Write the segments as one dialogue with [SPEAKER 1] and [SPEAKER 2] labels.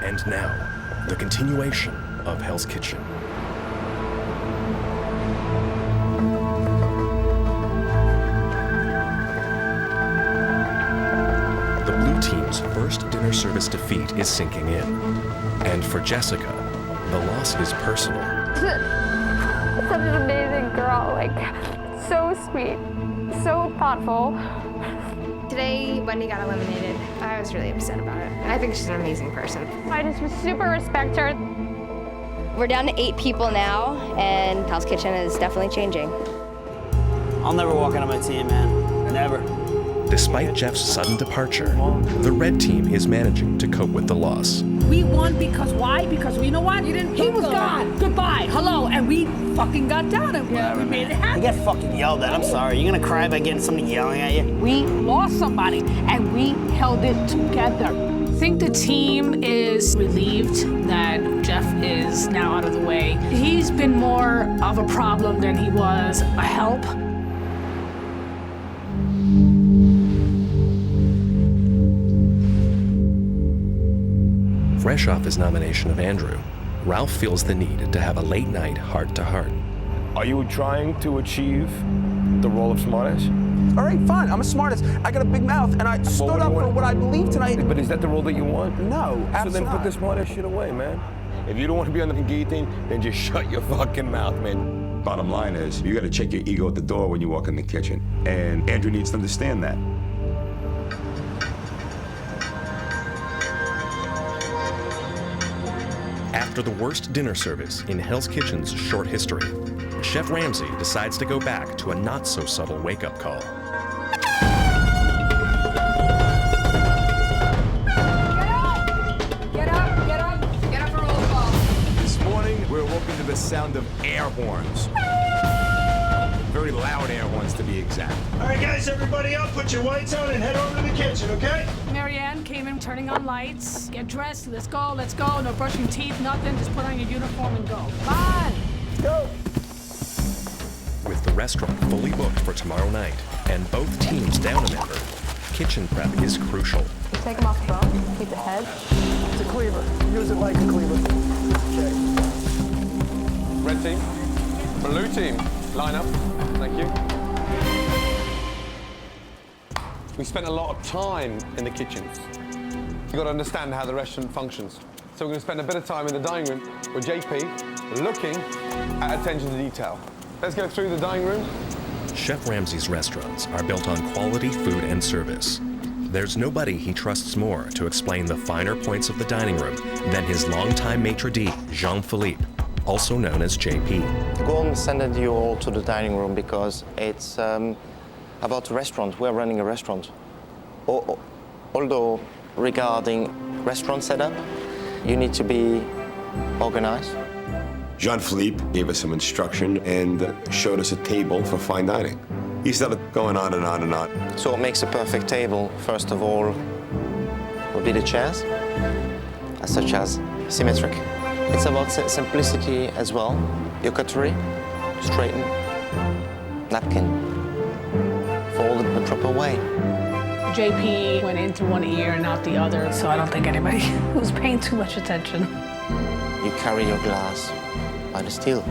[SPEAKER 1] And now, the continuation of Hell's Kitchen. The blue team's first dinner service defeat is sinking in. And for Jessica, the loss is personal.
[SPEAKER 2] Such an amazing girl, like, so sweet, so thoughtful.
[SPEAKER 3] Today, Wendy got eliminated. I was really upset about it. I think she's an amazing person.
[SPEAKER 2] I just super respect her.
[SPEAKER 4] We're down to 8 people now, and Hell's Kitchen is definitely changing.
[SPEAKER 5] I'll never walk out of my team, man. Never.
[SPEAKER 1] Despite Jeff's sudden departure, the red team is managing to cope with the loss.
[SPEAKER 6] We won because why? Because you know what? He was gone. Goodbye. Hello. And we fucking got down and we made it happen.
[SPEAKER 5] You get fucking yelled at. I'm sorry. You're gonna cry by getting somebody yelling at you?
[SPEAKER 6] We lost somebody and we held it together.
[SPEAKER 7] I think the team is relieved that Jeff is now out of the way. He's been more of a problem than he was a help.
[SPEAKER 1] Fresh off his nomination of Andrew, Ralph feels the need to have a late-night heart-to-heart.
[SPEAKER 8] Are you trying to achieve the role of smartass?
[SPEAKER 9] All right, fine. I'm a smartass. I got a big mouth, and I stood up for what I believe tonight.
[SPEAKER 8] But is that the role that you want?
[SPEAKER 9] No, absolutely.
[SPEAKER 8] So then put the smartass shit away, man. If you don't want to be on the guillotine, then just shut your fucking mouth, man.
[SPEAKER 10] Bottom line is, you got to check your ego at the door when you walk in the kitchen. And Andrew needs to understand that.
[SPEAKER 1] After the worst dinner service in Hell's Kitchen's short history, Chef Ramsay decides to go back to a not-so-subtle wake-up call.
[SPEAKER 3] Get up for roll call.
[SPEAKER 10] This morning, we were woken to the sound of air horns. Very loud air horns, to be exact.
[SPEAKER 11] All right, guys, everybody up. Put your whites on and head over to the kitchen, okay?
[SPEAKER 7] Marianne came in turning on lights. Get dressed, let's go. No brushing teeth, nothing. Just put on your uniform and go. Come on.
[SPEAKER 9] Go.
[SPEAKER 1] With the restaurant fully booked for tomorrow night and both teams down a member, kitchen prep is crucial.
[SPEAKER 2] Take them off the bone, keep the head.
[SPEAKER 9] It's a cleaver. Use it like a cleaver. Okay.
[SPEAKER 8] Red team, blue team, line up. Thank you. We spent a lot of time in the kitchens. You've got to understand how the restaurant functions. So we're going to spend a bit of time in the dining room with JP looking at attention to detail. Let's go through the dining room.
[SPEAKER 1] Chef Ramsay's restaurants are built on quality food and service. There's nobody he trusts more to explain the finer points of the dining room than his longtime maitre d', Jean-Philippe, also known as JP.
[SPEAKER 12] Gorm sent you all to the dining room because it's about a restaurant. We're running a restaurant. Although regarding restaurant setup, you need to be organized.
[SPEAKER 10] Jean-Philippe gave us some instruction and showed us a table for fine dining. He started going on and on and on.
[SPEAKER 12] So what makes a perfect table, first of all, would be the chairs, such as symmetric. It's about simplicity as well. Your cutlery, straighten, napkin, folded the proper way.
[SPEAKER 7] JP went in through one ear and out the other, so I don't think anybody was paying too much attention.
[SPEAKER 12] You carry your glass by the steel.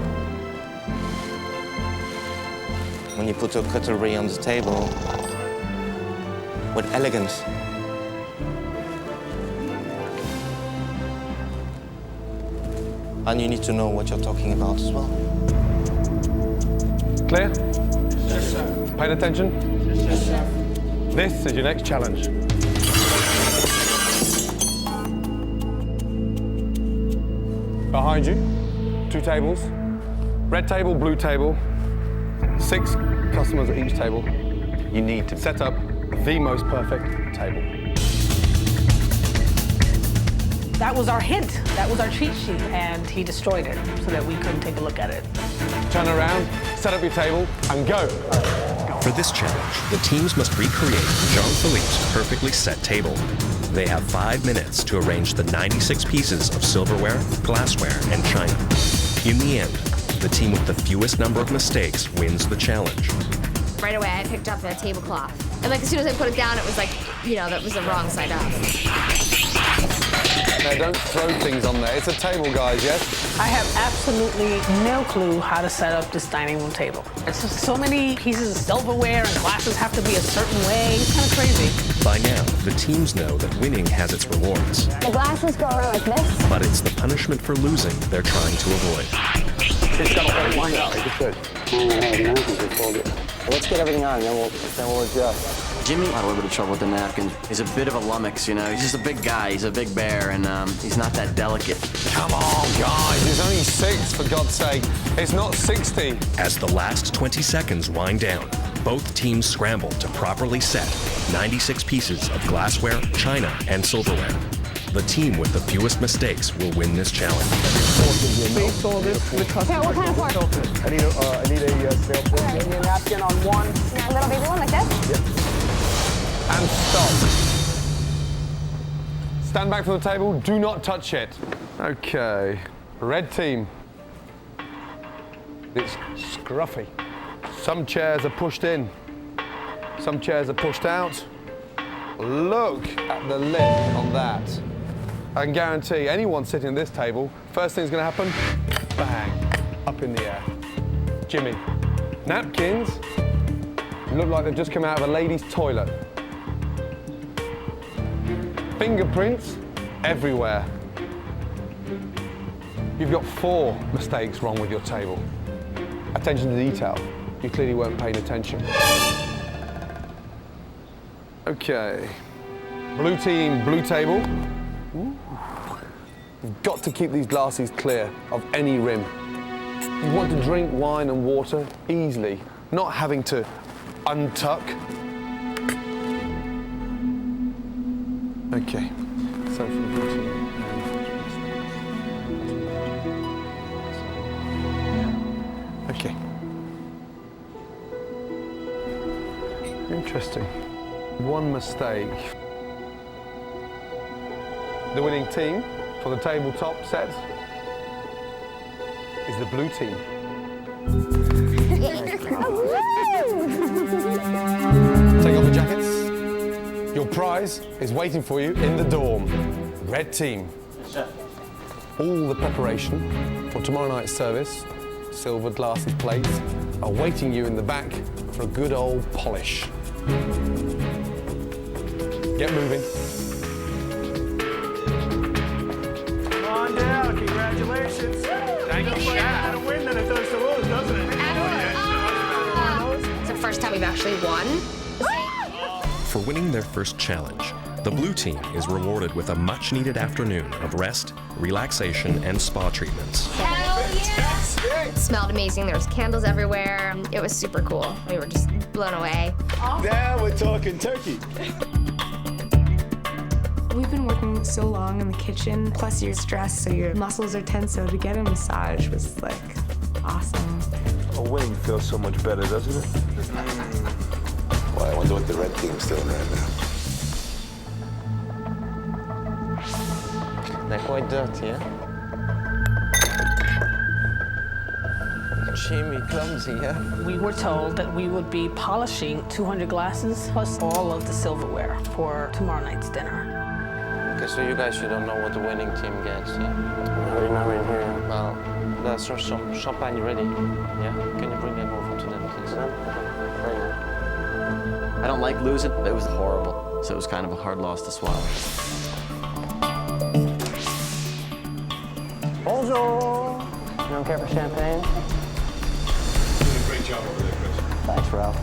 [SPEAKER 12] When you put your cutlery on the table with elegance. And you need to know what you're talking about as well.
[SPEAKER 8] Clear? Yes, sir. Paying attention? Yes, sir. This is your next challenge. Behind you, 2 tables. Red table, blue table. 6 customers at each table. You need to set up the most perfect table.
[SPEAKER 7] That was our hint. That was our cheat sheet, and he destroyed it so that we couldn't take a look at it.
[SPEAKER 8] Turn around, set up your table, and go.
[SPEAKER 1] For this challenge, the teams must recreate Jean-Philippe's perfectly set table. They have 5 minutes to arrange the 96 pieces of silverware, glassware, and china. In the end, the team with the fewest number of mistakes wins the challenge.
[SPEAKER 3] Right away, I picked up a tablecloth. And like as soon as I put it down, it was like, that was the wrong side up.
[SPEAKER 8] there. Don't throw things on there. It's a table, guys, yes?
[SPEAKER 7] I have absolutely no clue how to set up this dining room table. It's just so many pieces of silverware and glasses have to be a certain way. It's kind of crazy.
[SPEAKER 1] By now, the teams know that winning has its rewards.
[SPEAKER 2] The glasses go around like this.
[SPEAKER 1] But it's the punishment for losing they're trying to avoid.
[SPEAKER 9] It's got a whole line out. It's good.
[SPEAKER 5] Let's get everything on, then we'll adjust.
[SPEAKER 13] Jimmy had a little bit of trouble with the napkins. He's a bit of a lummox, you know. He's just a big guy. He's a big bear, and he's not that delicate.
[SPEAKER 8] Come on, guys. It's only 6, for God's sake. It's not 60.
[SPEAKER 1] As the last 20 seconds wind down, both teams scramble to properly set 96 pieces of glassware, china, and silverware. The team with the fewest mistakes will win this challenge.
[SPEAKER 9] Face all this to the customer.
[SPEAKER 2] Here, what kind of fork?
[SPEAKER 9] I need a snail fork.
[SPEAKER 2] Right.
[SPEAKER 9] Give me a napkin on one.
[SPEAKER 2] Yeah, a little baby one like this?
[SPEAKER 9] Yep.
[SPEAKER 8] And stop. Stand back from the table. Do not touch it. Okay. Red team. It's scruffy. Some chairs are pushed in. Some chairs are pushed out. Look at the lid on that. I can guarantee anyone sitting at this table, first thing's going to happen, bang, up in the air. Jimmy, napkins look like they've just come out of a lady's toilet. Fingerprints everywhere. You've got 4 mistakes wrong with your table. Attention to detail. You clearly weren't paying attention. Okay. Blue team, blue table. Ooh. You've got to keep these glasses clear of any rim. You want to drink wine and water easily, not having to untuck. Okay, so for the blue team. Okay. Interesting. 1 mistake. The winning team for the tabletop set is the blue team. Take off the jackets. Your prize is waiting for you in the dorm. Red team. All the preparation for tomorrow night's service, silver glasses, plates, are waiting you in the back for a good old polish. Get moving.
[SPEAKER 11] Come on down, congratulations. Thank you. Better to win than it does to lose, doesn't it?
[SPEAKER 3] It's the first time we've actually won.
[SPEAKER 1] For winning their first challenge, the blue team is rewarded with a much-needed afternoon of rest, relaxation, and spa treatments.
[SPEAKER 3] Hell yes! It smelled amazing. There was candles everywhere. It was super cool. We were just blown away.
[SPEAKER 11] Now we're talking turkey.
[SPEAKER 14] We've been working so long in the kitchen, plus you're stressed, so your muscles are tense, so to get a massage was like awesome.
[SPEAKER 11] A wing feels so much better, doesn't it?
[SPEAKER 10] Well, I wonder what the red team's doing right now.
[SPEAKER 12] They're quite dirty, yeah? Jimmy, clumsy, yeah?
[SPEAKER 7] We were told that we would be polishing 200 glasses plus all of the silverware for tomorrow night's dinner.
[SPEAKER 12] Okay, so you guys, you don't know what the winning team gets, yeah?
[SPEAKER 5] Already know in here.
[SPEAKER 12] Well, there's some champagne ready, yeah? Can you bring that over to them, please?
[SPEAKER 13] I don't like losing, but it was horrible. So it was kind of a hard loss to swallow.
[SPEAKER 5] Bonjour! You don't care for champagne?
[SPEAKER 11] You did a great job over there, Chris.
[SPEAKER 5] Thanks, Ralph.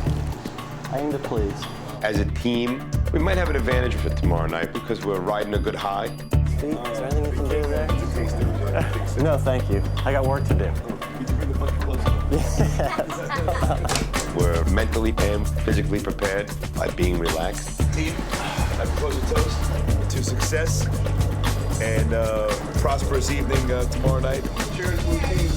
[SPEAKER 5] I aim to please.
[SPEAKER 10] As a team, we might have an advantage for tomorrow night because we're riding a good high.
[SPEAKER 5] Steve, is there anything you can do there? No, thank you. I got work to do.
[SPEAKER 10] Yes. We're mentally and physically prepared by being relaxed.
[SPEAKER 11] Team, I propose a toast to success and prosperous evening tomorrow night. Cheers, blue team.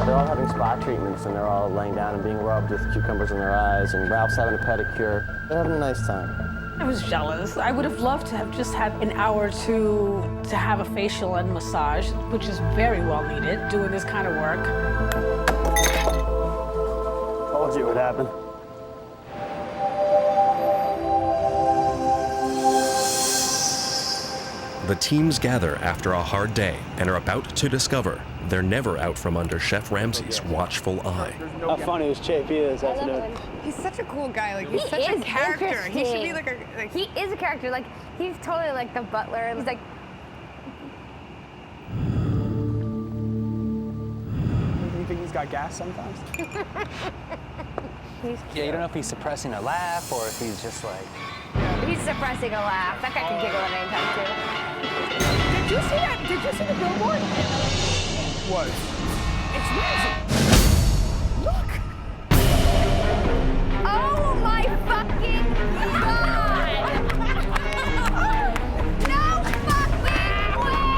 [SPEAKER 5] They're all having spa treatments, and they're all laying down and being rubbed with cucumbers in their eyes, and Ralph's having a pedicure. They're having a nice time.
[SPEAKER 7] I was jealous. I would have loved to have just had an hour or two to have a facial and massage, which is very well needed, doing this kind of work.
[SPEAKER 5] Told you it would happen.
[SPEAKER 1] The teams gather after a hard day and are about to discover they're never out from under Chef Ramsay's watchful eye.
[SPEAKER 5] How funny his shape he is afternoon.
[SPEAKER 14] He's such a cool guy. Like he's
[SPEAKER 2] He
[SPEAKER 14] such a
[SPEAKER 2] is
[SPEAKER 14] character. He should be
[SPEAKER 2] interesting.
[SPEAKER 14] like a.
[SPEAKER 2] He is a character. Like he's totally like the butler. He's like.
[SPEAKER 15] You think he's got gas sometimes? Yeah, you don't know if he's suppressing a laugh or if he's just like.
[SPEAKER 2] He's suppressing a laugh. That guy can giggle at any time too.
[SPEAKER 6] Did you see that? Did you see the billboard?
[SPEAKER 15] What?
[SPEAKER 6] It's Ramsay. Look.
[SPEAKER 2] Oh my fucking god! No fucking way!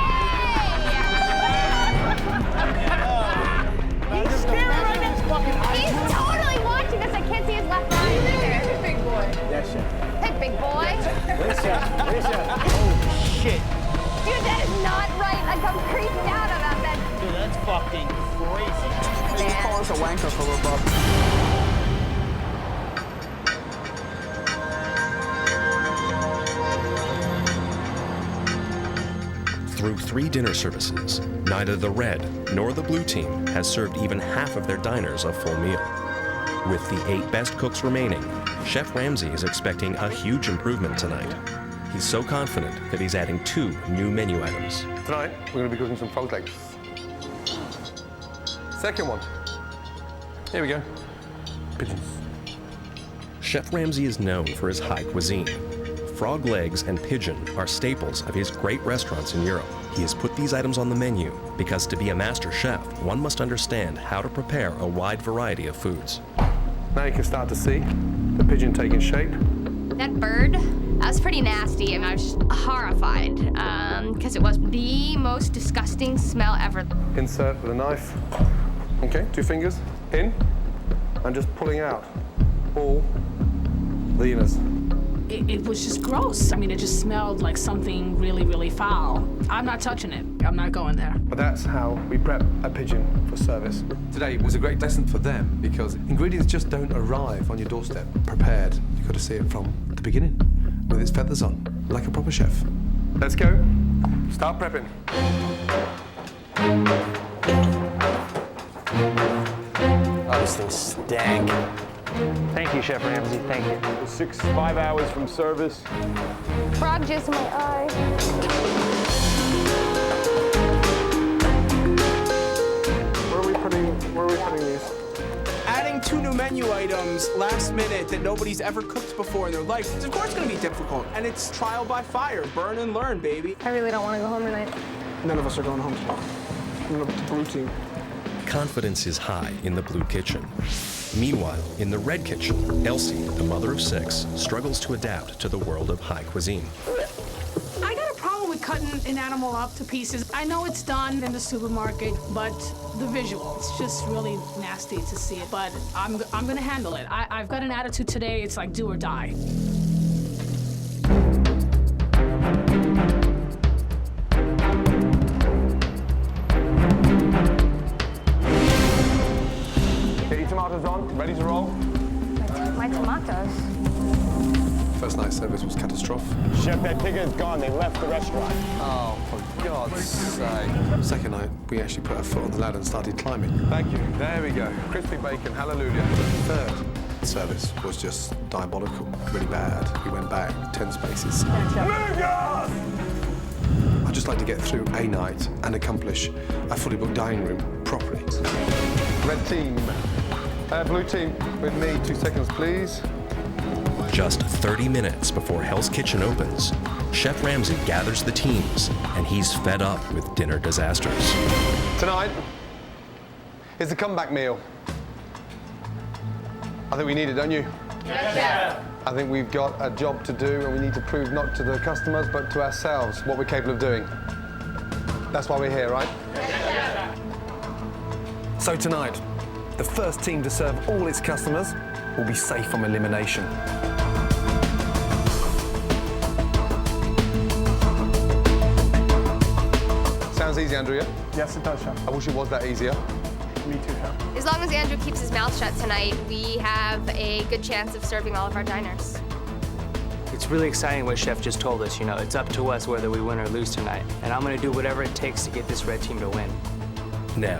[SPEAKER 6] He's staring right at his fucking eyes.
[SPEAKER 2] He's totally watching us. I can't see his left eye.
[SPEAKER 6] Hey, big boy.
[SPEAKER 15] Yes, chef.
[SPEAKER 2] Hey, big boy.
[SPEAKER 15] Where's chef? Where's chef? Oh, shit.
[SPEAKER 2] Dude, that is not right. Like, I'm creeped out about that.
[SPEAKER 15] Dude, that's fucking crazy.
[SPEAKER 9] You can call us a wanker for above.
[SPEAKER 1] Through 3 dinner services, neither the red nor the blue team has served even half of their diners a full meal. With the 8 best cooks remaining, Chef Ramsay is expecting a huge improvement tonight. He's so confident that he's adding 2 new menu items.
[SPEAKER 8] Tonight, we're going to be cooking some frog legs. Second one. Here we go. Pigeons.
[SPEAKER 1] Chef Ramsay is known for his high cuisine. Frog legs and pigeon are staples of his great restaurants in Europe. He has put these items on the menu because to be a master chef, one must understand how to prepare a wide variety of foods.
[SPEAKER 8] Now you can start to see the pigeon taking shape.
[SPEAKER 3] That bird, that was pretty nasty, and I was just horrified because it was the most disgusting smell ever.
[SPEAKER 8] Insert with a knife. Okay, 2 fingers in, and just pulling out all the innards.
[SPEAKER 7] It was just gross. I mean, it just smelled like something really, really foul. I'm not touching it. I'm not going there.
[SPEAKER 8] But that's how we prep a pigeon for service. Today was a great lesson for them because ingredients just don't arrive on your doorstep prepared. You've got to see it from the beginning with its feathers on, like a proper chef. Let's go. Start prepping.
[SPEAKER 15] Oh, this thing stank. Thank you, Chef Ramsay. Thank you.
[SPEAKER 11] 5 hours from service.
[SPEAKER 2] Frog juice in my eye.
[SPEAKER 9] Where are we putting these?
[SPEAKER 16] Adding 2 new menu items last minute that nobody's ever cooked before in their life, it's of course gonna be difficult. And it's trial by fire, burn and learn, baby.
[SPEAKER 2] I really don't want to go home tonight.
[SPEAKER 9] None of us are going home tomorrow. I'm going to the blue team.
[SPEAKER 1] Confidence is high in the blue kitchen. Meanwhile, in the red kitchen, Elsie, the mother of 6, struggles to adapt to the world of high cuisine.
[SPEAKER 7] I got a problem with cutting an animal up to pieces. I know it's done in the supermarket, but the visual, it's just really nasty to see it. But I'm gonna handle it. I've got an attitude today, it's like do or die.
[SPEAKER 8] Get your tomatoes on, ready to roll.
[SPEAKER 2] My tomatoes.
[SPEAKER 8] First night's service was catastrophic.
[SPEAKER 11] Chef, that pig is gone. They left the restaurant.
[SPEAKER 8] Oh, for God's sake. Second night, we actually put our foot on the ladder and started climbing. Thank you. There we go. Crispy bacon, hallelujah. Third service was just diabolical, really bad. We went back 10 spaces. I'd just like to get through a night and accomplish a fully booked dining room properly. Red team. Blue team, with me, 2 seconds, please.
[SPEAKER 1] Just 30 minutes before Hell's Kitchen opens, Chef Ramsay gathers the teams, and he's fed up with dinner disasters.
[SPEAKER 8] Tonight is the comeback meal. I think we need it, don't you?
[SPEAKER 3] Yes.
[SPEAKER 8] I think we've got a job to do, and we need to prove not to the customers, but to ourselves what we're capable of doing. That's why we're here, right? Yes. So tonight, the first team to serve all its customers will be safe from elimination. Sounds easy, Andrea.
[SPEAKER 9] Yes, it does, Chef.
[SPEAKER 8] I wish it was that easier.
[SPEAKER 9] Me too, Chef.
[SPEAKER 3] As long as Andrew keeps his mouth shut tonight, we have a good chance of serving all of our diners.
[SPEAKER 17] It's really exciting what Chef just told us. You know, it's up to us whether we win or lose tonight. And I'm going to do whatever it takes to get this red team to win.
[SPEAKER 1] Now,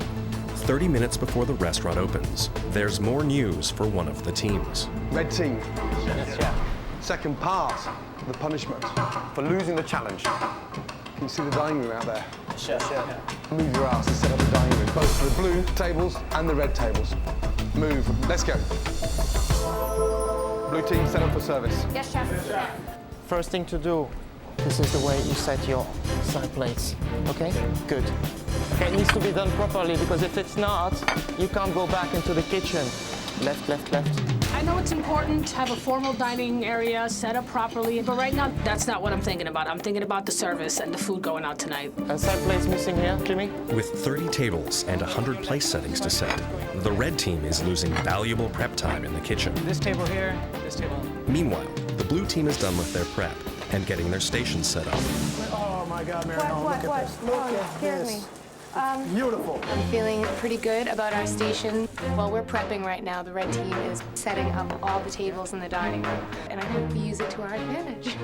[SPEAKER 1] 30 minutes before the restaurant opens, there's more news for one of the teams.
[SPEAKER 8] Red team. Yes, Chef. Second part of the punishment for losing the challenge. Can you see the dining room out there?
[SPEAKER 17] Chef.
[SPEAKER 8] Move your ass and set up the dining room, both for the blue tables and the red tables. Move. Let's go. Blue team, set up for service.
[SPEAKER 2] Yes, Chef.
[SPEAKER 12] First thing to do, this is the way you set your side plates. Okay? Good. Okay, it needs to be done properly because if it's not, you can't go back into the kitchen. Left, left, left.
[SPEAKER 7] I know it's important to have a formal dining area set up properly, but right now, that's not what I'm thinking about. I'm thinking about the service and the food going out tonight.
[SPEAKER 12] And side plates missing here, Jimmy?
[SPEAKER 1] With 30 tables and 100 place settings to set, the red team is losing valuable prep time in the kitchen.
[SPEAKER 17] This table here, this table.
[SPEAKER 1] Meanwhile, the blue team is done with their prep and getting their stations set up.
[SPEAKER 9] Oh my God, Mariano, look at this. Look at this. Beautiful.
[SPEAKER 14] I'm feeling pretty good about our station. While we're prepping right now, the red team is setting up all the tables in the dining room, and I hope we use it to our advantage.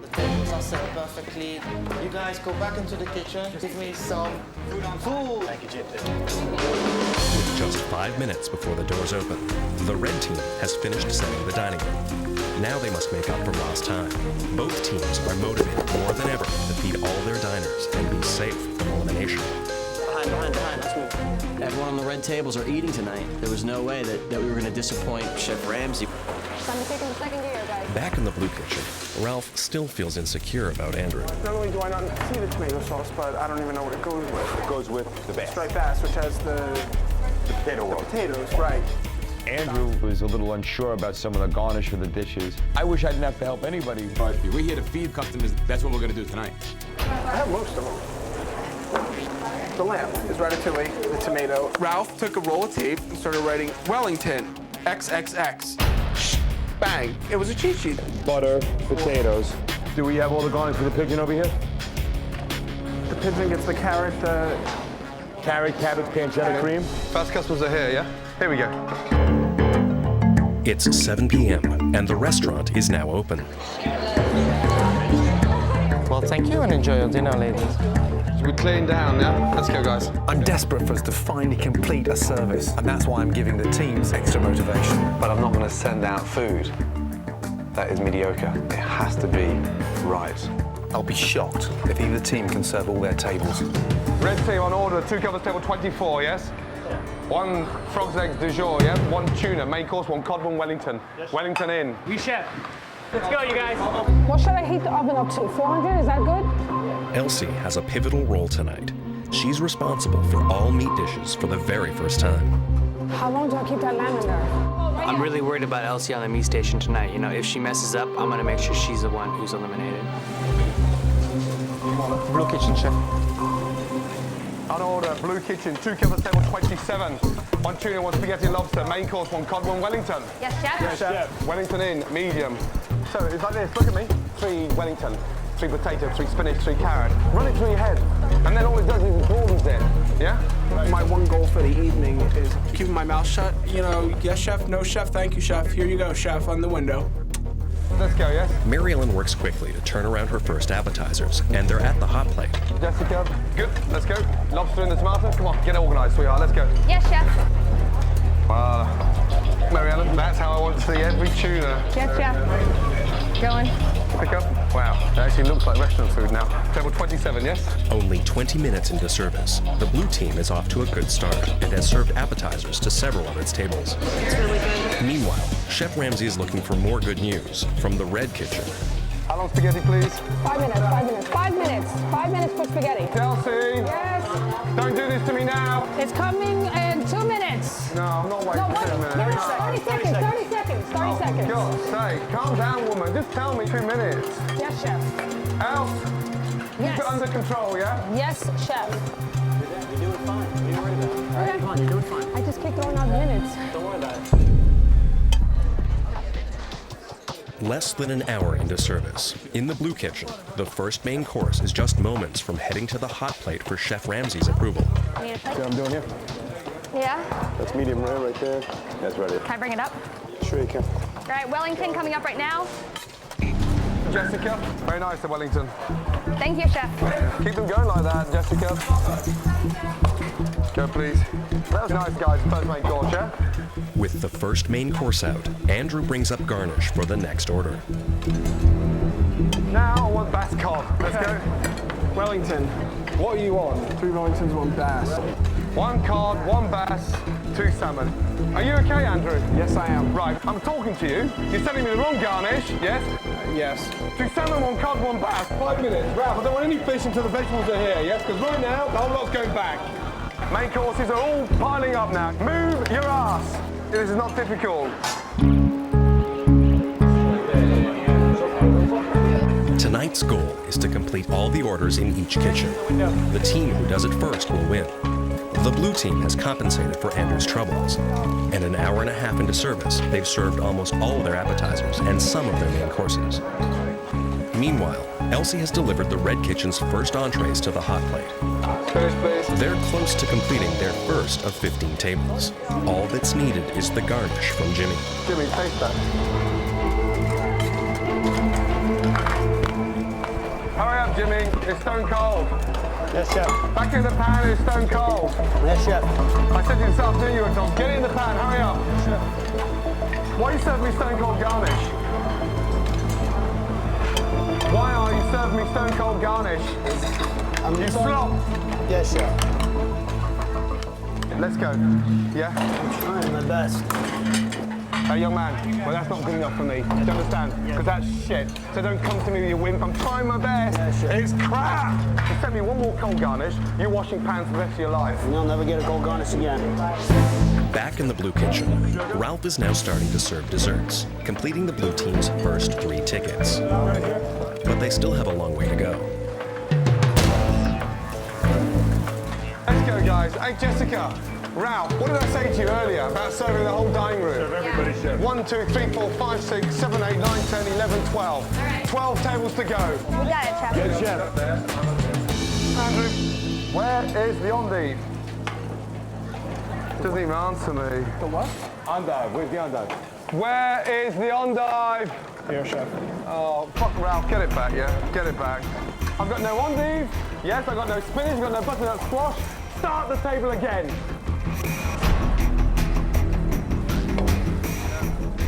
[SPEAKER 12] The tables are set perfectly. You guys go back into the kitchen. Give me some food.
[SPEAKER 17] Thank you, Jim.
[SPEAKER 1] With just 5 minutes before the doors open, the red team has finished setting the dining room. Now they must make up for lost time. Both teams are motivated more than ever to feed all their diners and be safe from elimination.
[SPEAKER 12] Behind, let's move.
[SPEAKER 13] Everyone on the red tables are eating tonight. There was no way that we were going to disappoint Chef Ramsay.
[SPEAKER 2] Time to take in the second gear, guys.
[SPEAKER 1] Back in the blue kitchen, Ralph still feels insecure about Andrew.
[SPEAKER 9] Not only do I not see the tomato sauce, but I don't even know what it goes with.
[SPEAKER 11] It goes with the bass.
[SPEAKER 9] Striped bass, which has the
[SPEAKER 11] potato roll.
[SPEAKER 9] Potatoes, right.
[SPEAKER 11] Andrew was a little unsure about some of the garnish for the dishes. I wish I didn't have to help anybody, but
[SPEAKER 18] we're here to feed customers. That's what we're going to do tonight.
[SPEAKER 9] I have most of them. The lamb is ratatouille, the tomato. Ralph took a roll of tape and started writing Wellington, XXX. Bang. It was a cheat sheet.
[SPEAKER 11] butter, potatoes. Do we have all the garnish for the pigeon over here?
[SPEAKER 9] The pigeon gets the carrot,
[SPEAKER 11] Carrot, cabbage, pancetta cream.
[SPEAKER 8] First customers are here, yeah? Here we go.
[SPEAKER 1] It's 7 p.m. and the restaurant is now open.
[SPEAKER 12] Well, thank you and enjoy your dinner, ladies.
[SPEAKER 8] We're clearing down, yeah? Let's go, guys.
[SPEAKER 19] I'm desperate for us to finally complete a service, and that's why I'm giving the teams extra motivation.
[SPEAKER 20] But I'm not going to send out food that is mediocre. It has to be right.
[SPEAKER 19] I'll be shocked if either team can serve all their tables.
[SPEAKER 8] Red team on order, 2 covers, table 24, yes? 1 frog's eggs du jour, yeah? 1 tuna, main course, 1 cod, 1 Wellington. Yes. Wellington in.
[SPEAKER 17] We chef. Let's go, you guys.
[SPEAKER 6] What should I heat the oven up to? 400, is that good?
[SPEAKER 1] Elsie has a pivotal role tonight. She's responsible for all meat dishes for the very first time.
[SPEAKER 6] How long do I keep that lamb in there?
[SPEAKER 17] I'm really worried about Elsie on the meat station tonight. You know, if she messes up, I'm gonna make sure she's the one who's eliminated.
[SPEAKER 12] Blue kitchen, chef.
[SPEAKER 8] On order, blue kitchen, 2 covers, table 27. 1 tuna, 1 spaghetti lobster, main course, 1 cod, 1 Wellington.
[SPEAKER 2] Yes, chef.
[SPEAKER 8] Yes, chef. Wellington in, medium. So it's like this, look at me. 3 Wellington, 3 potato, 3 spinach, 3 carrot. Run it through your head. And then all it does is it broadens it, yeah?
[SPEAKER 9] My one goal for the evening is keeping my mouth shut. You know, yes, chef, no, chef, thank you, chef. Here you go, chef, on the window.
[SPEAKER 8] Let's go, yes?
[SPEAKER 1] Mary Ellen works quickly to turn around her first appetizers, and they're at the hot plate.
[SPEAKER 8] Jessica, good, let's go. Lobster in the tomatoes, come on, get organized, sweetheart, let's go.
[SPEAKER 2] Yes, chef.
[SPEAKER 8] Wow. Mary Ellen, that's how I want to see every tuna.
[SPEAKER 2] Yes, chef. Going.
[SPEAKER 8] Pick up. Wow, it actually looks like restaurant food now. Table 27, yes?
[SPEAKER 1] Only 20 minutes into service, the blue team is off to a good start and has served appetizers to several of its tables.
[SPEAKER 2] It's really good.
[SPEAKER 1] Meanwhile, Chef Ramsay is looking for more good news from the red kitchen.
[SPEAKER 8] How long spaghetti, please?
[SPEAKER 6] 5 minutes, 5 minutes, 5 minutes. 5 minutes for spaghetti.
[SPEAKER 8] Chelsea!
[SPEAKER 6] Yes?
[SPEAKER 8] Don't do this to me now!
[SPEAKER 6] It's coming in 2 minutes.
[SPEAKER 8] No, I'm not waiting 2 minutes.
[SPEAKER 6] No, 30 seconds, 30 seconds, 30 seconds.
[SPEAKER 8] For God's sake, calm down, woman. Just tell me 2 minutes.
[SPEAKER 6] Yes, chef.
[SPEAKER 8] Else, keep it under control, yeah?
[SPEAKER 6] Yes, chef.
[SPEAKER 17] You're doing fine. What are you worried about? All right, come on, you're doing fine.
[SPEAKER 6] I just keep throwing out minutes.
[SPEAKER 17] Don't worry about it.
[SPEAKER 1] Less than an hour into service, in the blue kitchen, the first main course is just moments from heading to the hot plate for Chef Ramsay's approval.
[SPEAKER 2] Need a
[SPEAKER 11] See what
[SPEAKER 2] plate?
[SPEAKER 11] I'm doing here?
[SPEAKER 2] Yeah?
[SPEAKER 11] That's medium rare right there. That's ready.
[SPEAKER 2] Can I bring it up?
[SPEAKER 11] Sure you can.
[SPEAKER 2] All right, Wellington coming up right now.
[SPEAKER 8] Jessica. Very nice at Wellington.
[SPEAKER 2] Thank you, chef.
[SPEAKER 8] Keep them going like that, Jessica. Go, please. That was nice, guys. First main course, yeah?
[SPEAKER 1] With the first main course out, Andrew brings up garnish for the next order.
[SPEAKER 8] Now I want bass cod. Let's go.
[SPEAKER 9] Wellington.
[SPEAKER 8] What are you on?
[SPEAKER 9] 3 Wellingtons, 1 bass.
[SPEAKER 8] 1 cod, 1 bass, 2 salmon. Are you okay, Andrew?
[SPEAKER 9] Yes, I am.
[SPEAKER 8] Right, I'm talking to you. You're sending me the wrong garnish, yes?
[SPEAKER 9] Yes.
[SPEAKER 8] 2 salmon, 1 cod, 1 bass. 5 minutes. Ralph, I don't want any fish until the vegetables are here, yes? Because right now, the whole lot's going back. Main courses are all piling up now. Move your ass. This is not difficult.
[SPEAKER 1] Tonight's goal is to complete all the orders in each kitchen. The team who does it first will win. The blue team has compensated for Andrew's troubles. And an hour and a half into service, they've served almost all of their appetizers and some of their main courses. Meanwhile, Elsie has delivered the red kitchen's first entrees to the hot plate. They're close to completing their first of 15 tables. All that's needed is the garnish from Jimmy.
[SPEAKER 8] Jimmy, taste that. Hurry up, Jimmy. It's stone cold.
[SPEAKER 15] Yes, chef.
[SPEAKER 8] Back in the pan, it's stone cold.
[SPEAKER 15] Yes, chef.
[SPEAKER 8] I said to you this afternoon, you were told, get it in the pan, hurry up. Yes, chef. Why are you serving me stone cold garnish? Why are you serving me stone cold garnish? You flop.
[SPEAKER 15] Yes, chef.
[SPEAKER 8] Let's go. Yeah?
[SPEAKER 15] I'm trying my best.
[SPEAKER 8] Hey, young man, well, that's not good enough for me. Do you understand? Because that's shit. So don't come to me with your wimp. I'm trying my best.
[SPEAKER 15] Yeah, sure.
[SPEAKER 8] It's crap. You send me one more cold garnish, you're washing pans for the rest of your life.
[SPEAKER 15] And you'll never get a cold garnish again.
[SPEAKER 1] Back in the blue kitchen, Ralph is now starting to serve desserts, completing the blue team's first 3 tickets. But they still have a long way to go.
[SPEAKER 8] Let's go, guys. Hey, Jessica. Ralph, what did I say to you earlier about serving the whole dining room?
[SPEAKER 11] Serve everybody, chef.
[SPEAKER 8] 1, 2, 3, 4, 5, 6, 7, 8, 9, 10, 11, 12. 12 tables to go.
[SPEAKER 2] You got it, chef.
[SPEAKER 11] Good, chef.
[SPEAKER 8] Andrew, where is the endive? Doesn't even answer me.
[SPEAKER 9] The what?
[SPEAKER 8] Endive. Where's the endive? Where is the endive?
[SPEAKER 9] Here, chef.
[SPEAKER 8] Oh, fuck Ralph. Get it back, yeah? Get it back. I've got no endive. Yes, I've got no spinach. I've got no butternut squash. Start the table again.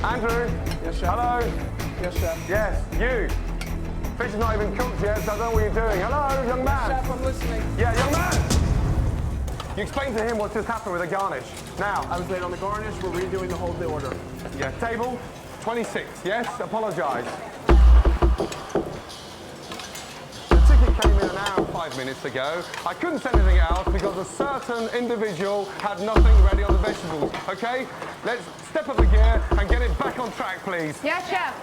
[SPEAKER 8] Andrew?
[SPEAKER 9] Yes, chef.
[SPEAKER 8] Hello?
[SPEAKER 9] Yes, chef.
[SPEAKER 8] Yes, you. Fish is not even cooked yet, so I don't know what you're doing. Hello, young man?
[SPEAKER 9] Chef, I'm listening.
[SPEAKER 8] Yeah, young man! You explain to him what's just happened with the garnish. Now.
[SPEAKER 9] I was late on the garnish. We're redoing the whole day order.
[SPEAKER 8] Yeah, table 26. Yes, apologise. The ticket came in an hour and 5 minutes ago. I couldn't send anything else because a certain individual had nothing ready on the vegetables. Okay? Let's step up the gear and get it back on track, please.
[SPEAKER 2] Yeah, chef.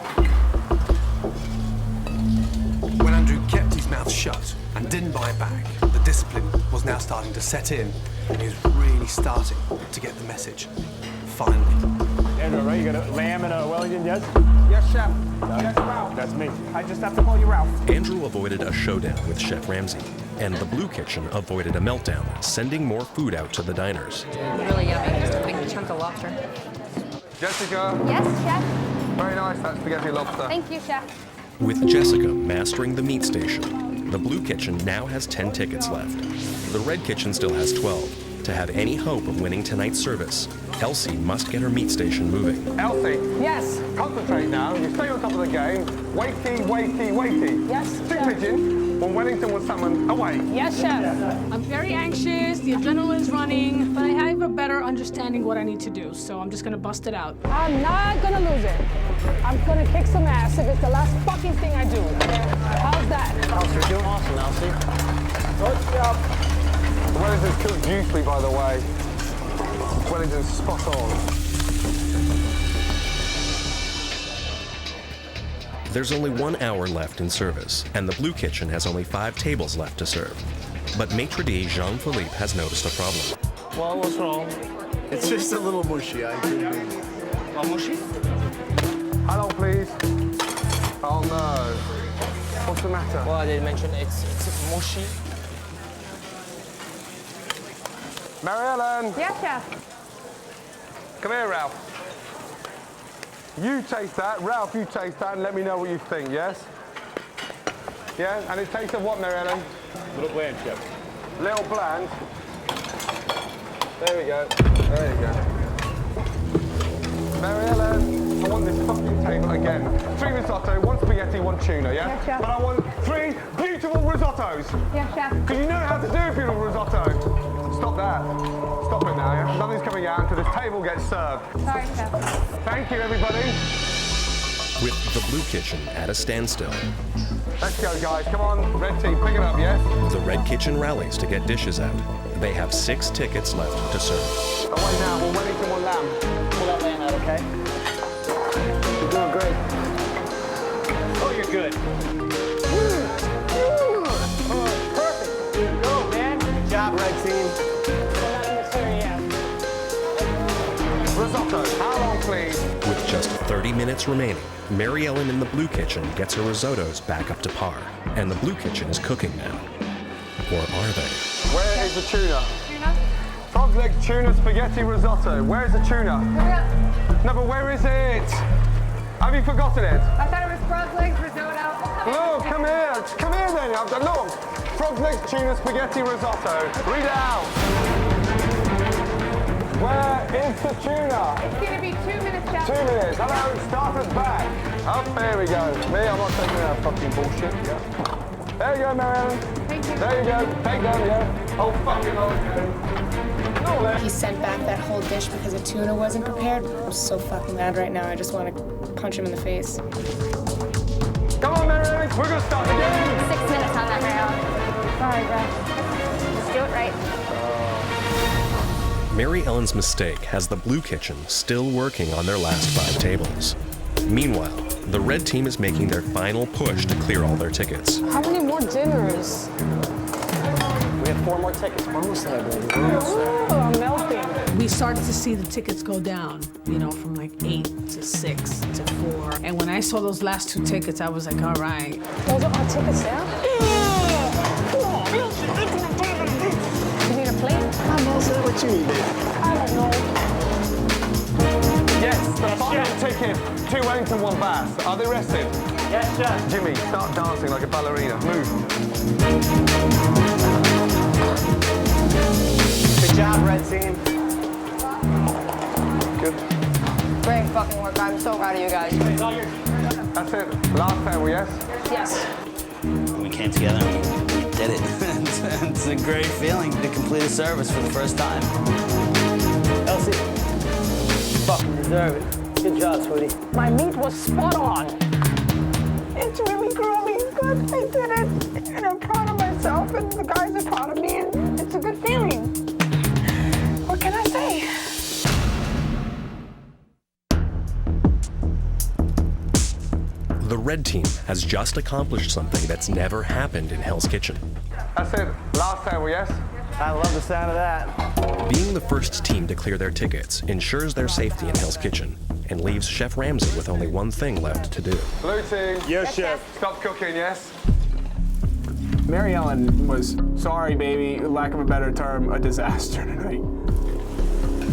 [SPEAKER 19] When Andrew kept his mouth shut and didn't bite back, the discipline was now starting to set in, and he was really starting to get the message. Finally.
[SPEAKER 15] Andrew, right? You got a lamb and a Wellington, yes?
[SPEAKER 9] Yes, chef. Yes, Ralph.
[SPEAKER 15] That's me.
[SPEAKER 9] I just have to call you Ralph.
[SPEAKER 1] Andrew avoided a showdown with Chef Ramsay, and the blue kitchen avoided a meltdown, sending more food out to the diners.
[SPEAKER 14] Really yummy. Just a big chunk of lobster.
[SPEAKER 8] Jessica.
[SPEAKER 2] Yes, chef.
[SPEAKER 8] Very nice, that spaghetti lobster.
[SPEAKER 2] Thank you, chef.
[SPEAKER 1] With Jessica mastering the meat station, the blue kitchen now has 10 tickets left. The red kitchen still has 12. To have any hope of winning tonight's service, Elsie must get her meat station moving.
[SPEAKER 8] Elsie.
[SPEAKER 6] Yes.
[SPEAKER 8] Concentrate now. You stay on top of the game. Waity, waity, waity.
[SPEAKER 6] Yes,
[SPEAKER 8] 2
[SPEAKER 6] chef.
[SPEAKER 8] pigeons. When Wellington was summoned, away.
[SPEAKER 6] Yes, chef.
[SPEAKER 7] I'm very anxious, the adrenaline's running, but I have a better understanding what I need to do, so I'm just gonna bust it out.
[SPEAKER 6] I'm not gonna lose it. I'm gonna kick some ass if it's the last fucking thing I do. How's that?
[SPEAKER 15] Elsie, you're doing awesome, Elsie.
[SPEAKER 8] Good job. Wellington's cooked beautifully, by the way. Wellington's spot on.
[SPEAKER 1] There's only 1 hour left in service, and the blue kitchen has only 5 tables left to serve. But maitre d' Jean-Philippe has noticed a problem.
[SPEAKER 15] Well, what's wrong?
[SPEAKER 19] It's just a little mushy, I think.
[SPEAKER 15] Oh, mushy?
[SPEAKER 8] Hello, please. Oh, no. What's the matter?
[SPEAKER 17] Well, I didn't mention it's mushy.
[SPEAKER 8] Mary Ellen.
[SPEAKER 2] Yes, chef.
[SPEAKER 8] Come here, Ralph. You taste that. Ralph, you taste that and let me know what you think, yes? Yeah, and it tastes of what, Mary Ellen?
[SPEAKER 18] Little bland, Chef.
[SPEAKER 8] Little bland. There we go. There you go. Mary Ellen, I want this fucking table again. 3 risotto, 1 spaghetti, 1 tuna, yeah?
[SPEAKER 2] Yes, Chef.
[SPEAKER 8] But I want 3 beautiful risottos.
[SPEAKER 2] Yes, Chef.
[SPEAKER 8] Because you know how to do a beautiful risotto. Stop that. Stop it now, yeah? Nothing's coming out until this table gets served.
[SPEAKER 2] Sorry, Chef.
[SPEAKER 8] Thank you, everybody.
[SPEAKER 1] With the Blue Kitchen at a standstill,
[SPEAKER 8] Let's go, guys. Come on, red team, pick it up, yes?
[SPEAKER 1] the Red Kitchen rallies to get dishes out. They have 6 tickets left to serve.
[SPEAKER 8] Oh, wait now, we'll wait for 1 lamb.
[SPEAKER 15] Pull that lamb out, okay? You're doing great. Oh, you're good. Perfect. Go, man. Good job, red team. We're not in this here yet.
[SPEAKER 8] Risotto, how long, please?
[SPEAKER 1] With just 30 minutes remaining, Mary Ellen in the Blue Kitchen gets her risottos back up to par, and the Blue Kitchen is cooking now. Or are they?
[SPEAKER 8] Where is the tuna? Tuna? Frog leg tuna spaghetti risotto. Where is the tuna? No, but where is it? Have you forgotten it?
[SPEAKER 2] I thought it was frog legs risotto.
[SPEAKER 8] Look, come here. Come here then. Look. Frog legs tuna spaghetti risotto. Read it out. Where is the tuna?
[SPEAKER 2] It's going to be 2 minutes, Chef.
[SPEAKER 8] 2 minutes. Hello, starter's back. Oh, there we go. Me, I'm not taking that fucking bullshit. Yeah. There you go, Mary Ellen.
[SPEAKER 2] Thank you.
[SPEAKER 8] There you go. Take down, yeah. Oh, fucking okay.
[SPEAKER 14] He sent back that whole dish because the tuna wasn't prepared. I'm so fucking mad right now. I just want to punch him in the face.
[SPEAKER 8] Come on, Mary Ellen. We're going to start the game.
[SPEAKER 2] 6 minutes on that, Mary. Sorry, Brett. Let's do it right.
[SPEAKER 1] Mary Ellen's mistake has the Blue Kitchen still working on their last 5 tables. Meanwhile, the Red Team is making their final push to clear all their tickets.
[SPEAKER 6] How many more dinners?
[SPEAKER 15] We have 4 more tickets. We're almost there, baby.
[SPEAKER 6] Ooh, I'm melting.
[SPEAKER 7] We started to see the tickets go down, you know, from like 8 to 6 to 4. And when I saw those last 2 tickets, I was like, all right.
[SPEAKER 6] Those are our tickets now? You need a plate?
[SPEAKER 15] I'm also what you need, baby.
[SPEAKER 6] I don't know.
[SPEAKER 8] Yes, the final ticket. 2 Wellington, 1 Bass. Are they rested?
[SPEAKER 15] Yes, Chef.
[SPEAKER 8] Jimmy, start dancing like a ballerina. Move.
[SPEAKER 15] Good job, red team.
[SPEAKER 8] Good.
[SPEAKER 4] Great fucking work. I'm so proud of you guys.
[SPEAKER 8] That's it. Last table, yes?
[SPEAKER 4] Yes.
[SPEAKER 21] We came together and we did it. It's a great feeling to complete a service for the first time.
[SPEAKER 15] Elsie, you fucking deserve it. Good job, sweetie.
[SPEAKER 6] My meat was spot on. It's really growing good. I did it. And I'm proud of myself, and the guys are proud of me, and it's a good feeling. What can I say?
[SPEAKER 1] The Red Team has just accomplished something that's never happened in Hell's Kitchen.
[SPEAKER 8] That's it. Last table, yes?
[SPEAKER 15] I love the sound of that.
[SPEAKER 1] Being the first team to clear their tickets ensures their safety in Hell's Kitchen and leaves Chef Ramsay with only one thing left to do.
[SPEAKER 8] Blue team.
[SPEAKER 11] Yes, Chef.
[SPEAKER 8] Stop cooking, yes?
[SPEAKER 16] Mary Ellen was, sorry, baby, lack of a better term, a disaster tonight.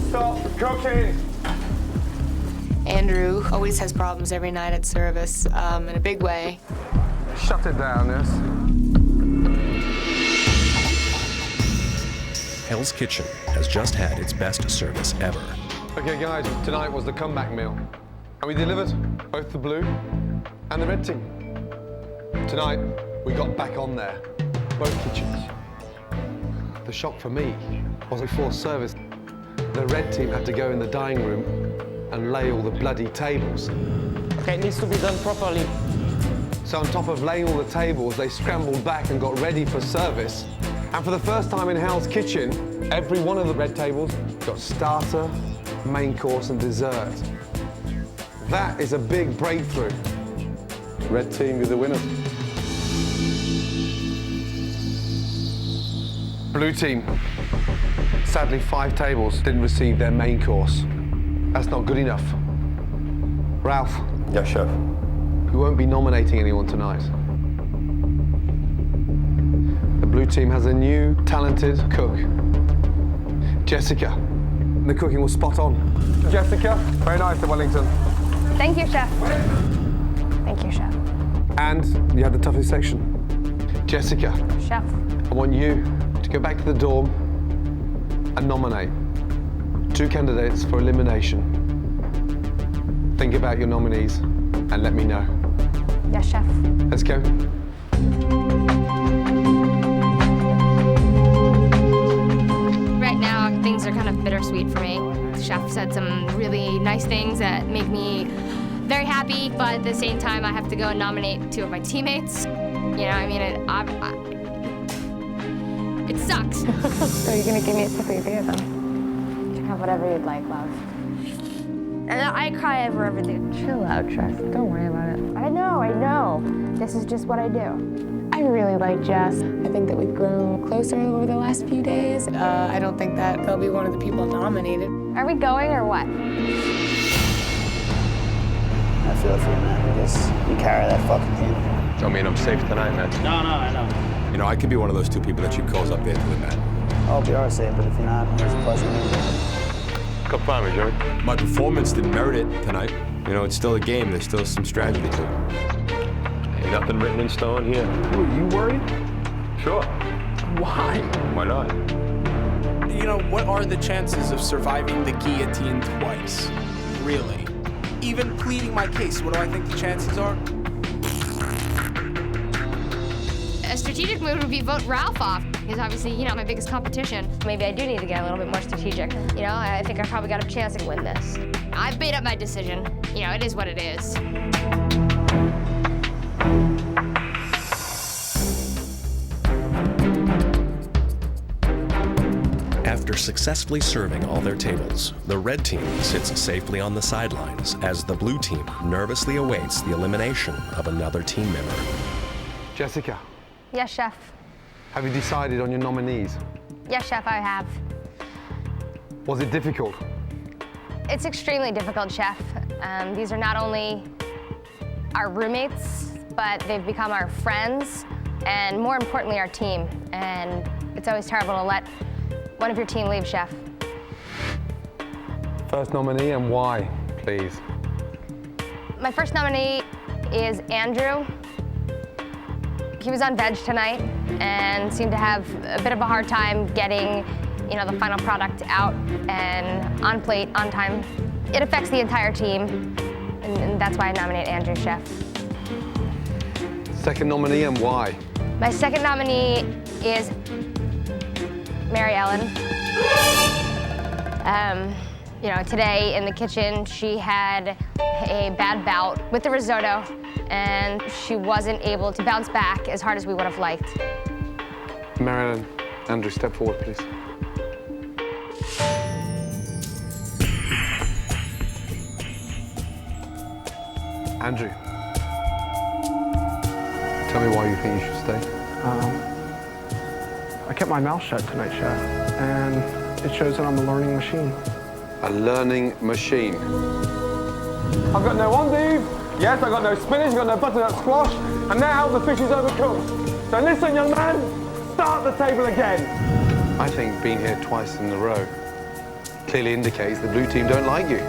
[SPEAKER 8] Stop cooking.
[SPEAKER 14] Andrew always has problems every night at service, in a big way.
[SPEAKER 8] Shut it down, yes?
[SPEAKER 1] Hell's Kitchen has just had its best service ever.
[SPEAKER 8] Okay, guys, tonight was the comeback meal. And we delivered both the blue and the red team. Tonight, we got back on there, both kitchens. The shock for me was before service, the red team had to go in the dining room and lay all the bloody tables.
[SPEAKER 15] Okay, it needs to be done properly.
[SPEAKER 8] So on top of laying all the tables, they scrambled back and got ready for service. And for the first time in Hell's Kitchen, every one of the red tables got starter, main course and dessert. That is a big breakthrough.
[SPEAKER 20] Red team, you're the winner.
[SPEAKER 8] Blue team, sadly 5 tables didn't receive their main course. That's not good enough. Ralph.
[SPEAKER 10] Yes, Chef.
[SPEAKER 8] We won't be nominating anyone tonight. The blue team has a new, talented cook, Jessica. The cooking was spot on. Jessica, very nice at Wellington.
[SPEAKER 2] Thank you, Chef. Thank you, Chef.
[SPEAKER 8] And you had the toughest section. Jessica,
[SPEAKER 2] Chef.
[SPEAKER 8] I want you to go back to the dorm and nominate 2 candidates for elimination. Think about your nominees and let me know.
[SPEAKER 2] Yes, chef.
[SPEAKER 8] Let's go.
[SPEAKER 3] Right now, things are kind of bittersweet for me. The chef said some really nice things that make me very happy, but at the same time, I have to go and nominate 2 of my teammates. You know, I mean, it sucks.
[SPEAKER 2] So you're gonna give me a tip of your beer then? You can have whatever you'd like, love.
[SPEAKER 4] And I cry over everything.
[SPEAKER 2] Chill out, Tress. Don't worry about it. I know. This is just what I do. I really like Jess.
[SPEAKER 14] I think that we've grown closer over the last few days. I don't think that they'll be one of the people nominated.
[SPEAKER 2] Are we going or what?
[SPEAKER 21] I feel it for you, man, because you carry that fucking team.
[SPEAKER 5] I mean, I'm safe tonight, man.
[SPEAKER 21] No, I know.
[SPEAKER 18] You know, I could be one of those 2 people that she calls up there to the mat.
[SPEAKER 21] I hope you are safe, but if you're not, it was a pleasure meeting you.
[SPEAKER 5] Come find me, Joey.
[SPEAKER 18] My performance didn't merit it tonight. You know, it's still a game. There's still some strategy to it.
[SPEAKER 5] Ain't nothing written in stone here.
[SPEAKER 19] Ooh, you worried?
[SPEAKER 5] Sure.
[SPEAKER 19] Why?
[SPEAKER 5] Why not?
[SPEAKER 16] You know, what are the chances of surviving the guillotine twice? Really? Even pleading my case, what do I think the chances are?
[SPEAKER 3] A strategic move would be vote Ralph off. He's obviously, you know, my biggest competition.
[SPEAKER 4] Maybe I do need to get a little bit more strategic. You know, I think I probably got a chance to win this.
[SPEAKER 3] I've made up my decision. You know, it is what it is.
[SPEAKER 1] After successfully serving all their tables, the red team sits safely on the sidelines as the blue team nervously awaits the elimination of another team member.
[SPEAKER 8] Jessica,
[SPEAKER 2] Yes, chef.
[SPEAKER 8] have you decided on your nominees?
[SPEAKER 2] Yes, chef, I have.
[SPEAKER 8] Was it difficult?
[SPEAKER 2] It's extremely difficult, chef. These are not only our roommates, but they've become our friends, and more importantly, our team. And it's always terrible to let one of your team leave, chef.
[SPEAKER 8] First nominee and why, please?
[SPEAKER 2] My first nominee is Andrew. He was on veg tonight and seemed to have a bit of a hard time getting, you know, the final product out and on plate on time. It affects the entire team, and that's why I nominate Andrew, chef.
[SPEAKER 8] Second nominee and why?
[SPEAKER 2] My second nominee is Mary Ellen. You know, today in the kitchen, she had a bad bout with the risotto, and she wasn't able to bounce back as hard as we would have liked.
[SPEAKER 8] Mary Ellen, Andrew, step forward, please. Andrew, tell me why you think you should stay.
[SPEAKER 19] I kept my mouth shut tonight, Chef, and it shows that I'm a learning machine.
[SPEAKER 8] A learning machine.
[SPEAKER 9] I've got no endive, yes, I've got no spinach, I've got no butternut squash, and now the fish is overcooked. So listen, young man, start the table again.
[SPEAKER 8] I think being here twice in a row clearly indicates the blue team don't like you.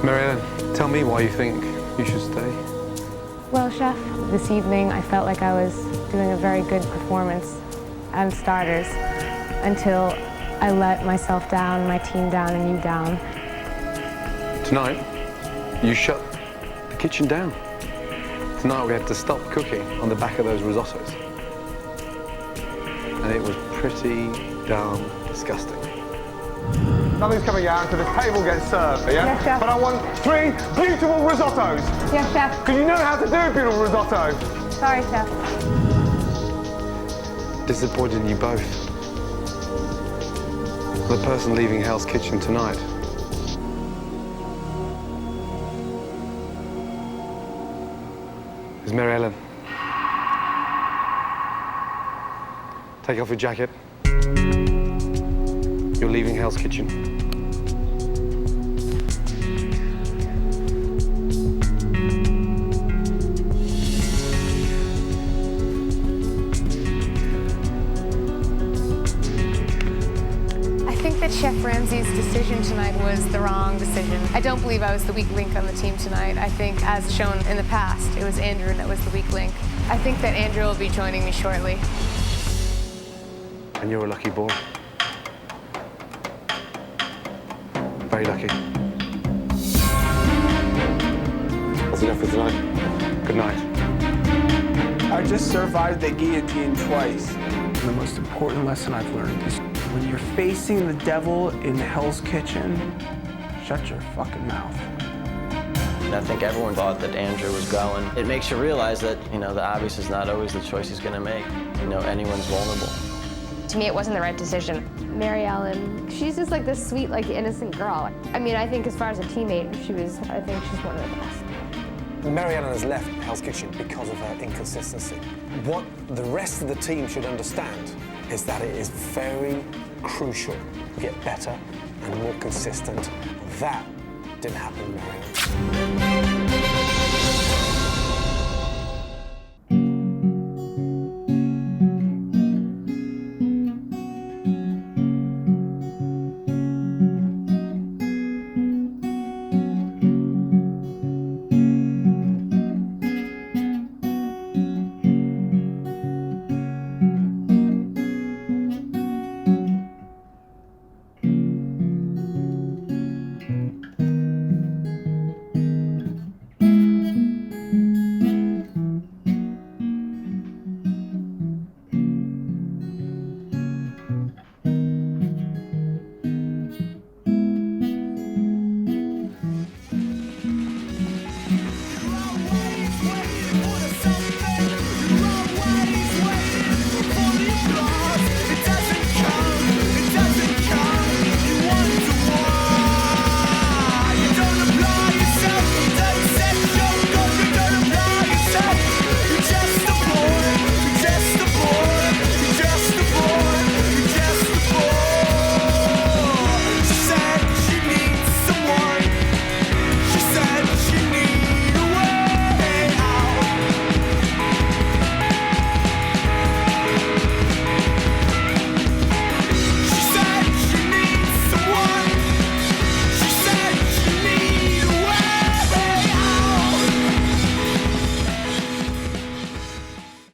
[SPEAKER 8] Mary Ellen, tell me why you think you should stay.
[SPEAKER 14] Well, Chef, this evening I felt like I was doing a very good performance on starters until I let myself down, my team down, and you down.
[SPEAKER 8] Tonight, you shut the kitchen down. Tonight we had to stop cooking on the back of those risottos. And it was pretty darn disgusting.
[SPEAKER 9] Nothing's coming out until the table gets served, yeah?
[SPEAKER 2] Yes, chef.
[SPEAKER 9] But I want 3 beautiful risottos.
[SPEAKER 2] Yes, chef.
[SPEAKER 9] Because you know how to do a beautiful risotto.
[SPEAKER 2] Sorry, chef.
[SPEAKER 8] Disappointed in you both. The person leaving Hell's Kitchen tonight is Mary Ellen. Take off your jacket. You're leaving Hell's Kitchen.
[SPEAKER 14] Chef Ramsay's decision tonight was the wrong decision. I don't believe I was the weak link on the team tonight. I think, as shown in the past, it was Andrew that was the weak link. I think that Andrew will be joining me shortly.
[SPEAKER 9] And you're a lucky boy. Very lucky.
[SPEAKER 8] That's enough for tonight. Good night.
[SPEAKER 16] I just survived the guillotine twice. The most important lesson I've learned is when you're facing the devil in Hell's Kitchen, shut your fucking mouth.
[SPEAKER 13] I think everyone thought that Andrew was going. It makes you realize that, the obvious is not always the choice he's gonna make. Anyone's vulnerable.
[SPEAKER 2] To me, it wasn't the right decision.
[SPEAKER 4] Mary Ellen, she's just like this sweet, like innocent girl. I mean, I think as far as a teammate, I think she's one of the best.
[SPEAKER 22] Mary Ellen has left Hell's Kitchen because of her inconsistency. What the rest of the team should understand is that it is very crucial to get better and more consistent. That didn't happen with Mary Ellen.